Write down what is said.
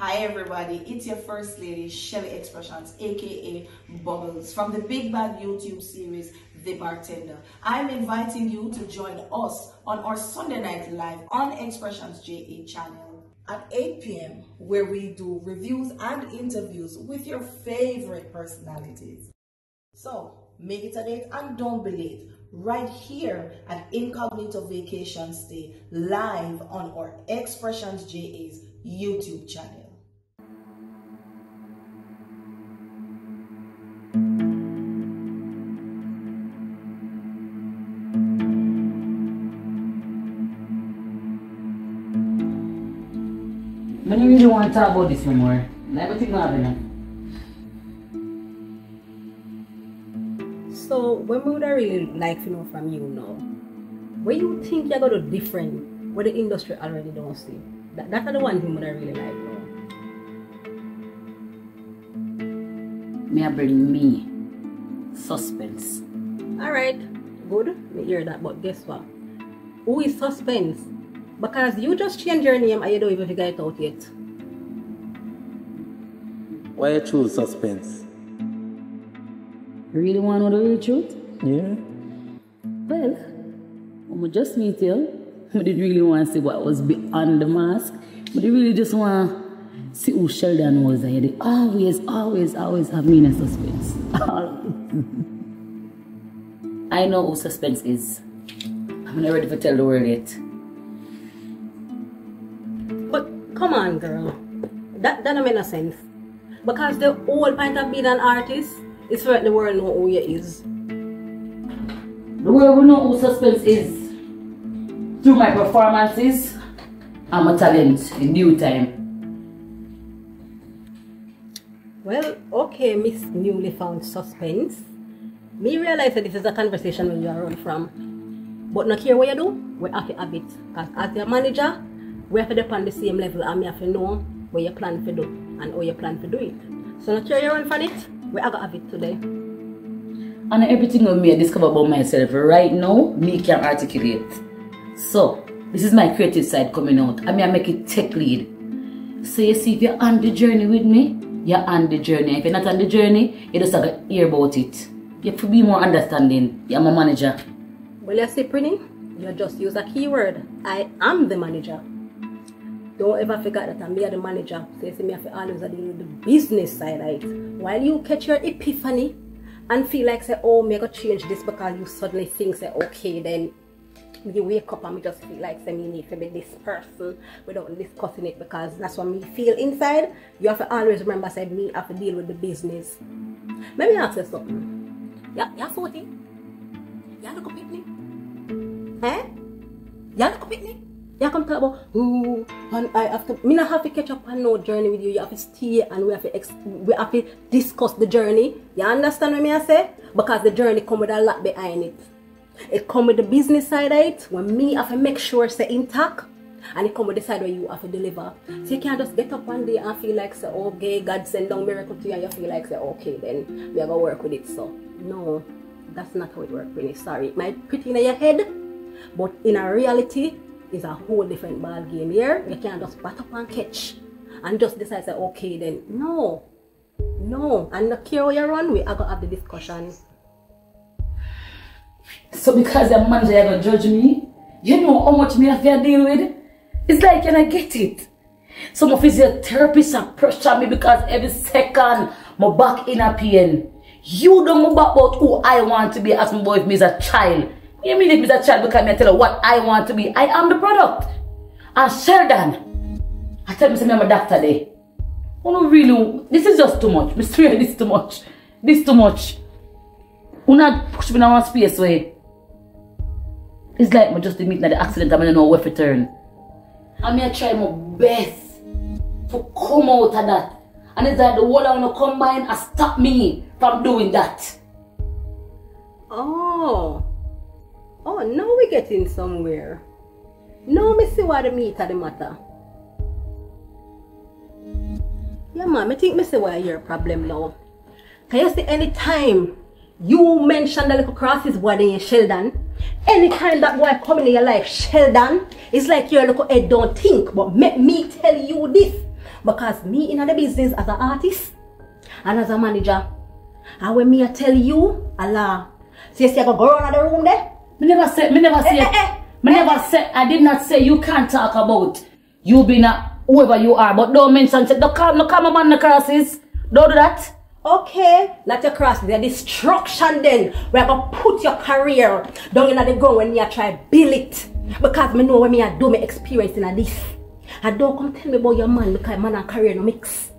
Hi everybody, it's your first lady, Shelly Xpressionz, aka Bubbles, from the Big Bad YouTube series, The Bartender. I'm inviting you to join us on our Sunday night live on Xpressionz JA channel at 8 p.m. where we do reviews and interviews with your favorite personalities. So make it a date and don't be late. Right here at Incognito Vacation Stay live on our Xpressionz JA's YouTube channel. I don't really want to talk about this no more. Everything happening. So, when we would really like to know from you now, where you think you're going to different, where the industry already don't see? That's the one thing that I really like now. May I bring me suspense? Alright, good. Me hear that, but guess what? Who is Suspense? Because you just changed your name and you don't even figure it out yet. Why you choose Suspense? You really want to know the real truth? Yeah. Well, when we just meet you, I didn't really want to see what was beyond the mask. But I really just want to see who Sheldon was. And they always have me in a suspense. I know who Suspense is. I'm not ready to tell the world yet. But come on, girl. That don't make no sense. Because the whole point of being an artist is for the world know who you is. The world will know who Suspense is through my performances and my talent in due time. Well, okay, Miss Newly Found Suspense. Me realize that this is a conversation where you are run from. But not care what you do, we have to have it. Because as your manager, we have to be on the same level and we have to know what you plan to do and how you plan to do it. So not care you run from it, we have to have it today. And everything of me I discover about myself right now, me can articulate. So, this is my creative side coming out. I make it tech lead. So you see, if you're on the journey with me, you're on the journey. If you're not on the journey, you just have to hear about it. You have to be more understanding. You're my manager. Well, you see, Prinny, you just use a keyword. I am the manager. Don't ever forget that I'm the manager. So you see, me have to always deal with the business side of it. While you catch your epiphany and feel like, say, oh, me I got to change this because you suddenly think, say, okay, then you wake up and me just feel like, say, me need to be this person without discussing it because that's what me feel inside. You have to always remember, say, me have to deal with the business. Let me ask you something. You're 40? You look up at me? Eh? You look up at me? You come talk about, ooh, and I have to, me not have to catch up on no journey with you. You have to stay and we have to discuss the journey. You understand what me I say? Because the journey come with a lot behind it. It come with the business side of it, when me have to make sure it's intact, and it come with the side where you have to deliver. So you can't just get up one day and feel like, say, okay, God send down miracle to you, and you feel like, say, okay, then we are going to work with it. So, no, that's not how it works, really. Sorry, it might pretty in your head, but in a reality, it's a whole different ball game here. You can't just bat up and catch and just decide, say, okay, then. No, and the care where you run, we are going to have the discussion. So because the manager you're going to judge me, you know how much me have to deal with? It's like, can I get it? Some of physiotherapists are pressure me because every second my back in a pain. You don't know about who I want to be as my boy if me is a child. You mean if me is a child because I tell you what I want to be. I am the product. And Sheldon, I tell me I'm a doctor there. Oh no, really, this is just too much. I swear this is too much. This is too much. You not push me in one space way. It's like me just meet the accident and I don't know where to turn. And I try my best to come out of that. And it's like the whole I want to combine and stop me from doing that. Oh, now we're getting somewhere. Now me see what the meat of the matter. Yeah, ma'am, I think me see why your problem now. Can you see anytime you mention the little crosses boy in Sheldon, anytime that boy come in your life, Sheldon, it's like your little head don't think. But let me tell you this. Because me in the business as an artist and as a manager, and when me I tell you, Allah, see you go around the room there? Me never say, I did not say you can't talk about you being a whoever you are, but don't mention, don't call my man the crosses. Don't do that. Okay, not your crosses, your destruction then. We're going to put your career down in the ground when you try to build it. Because me know when me I do my experience in this. And don't come tell me about your man because man and career no mix.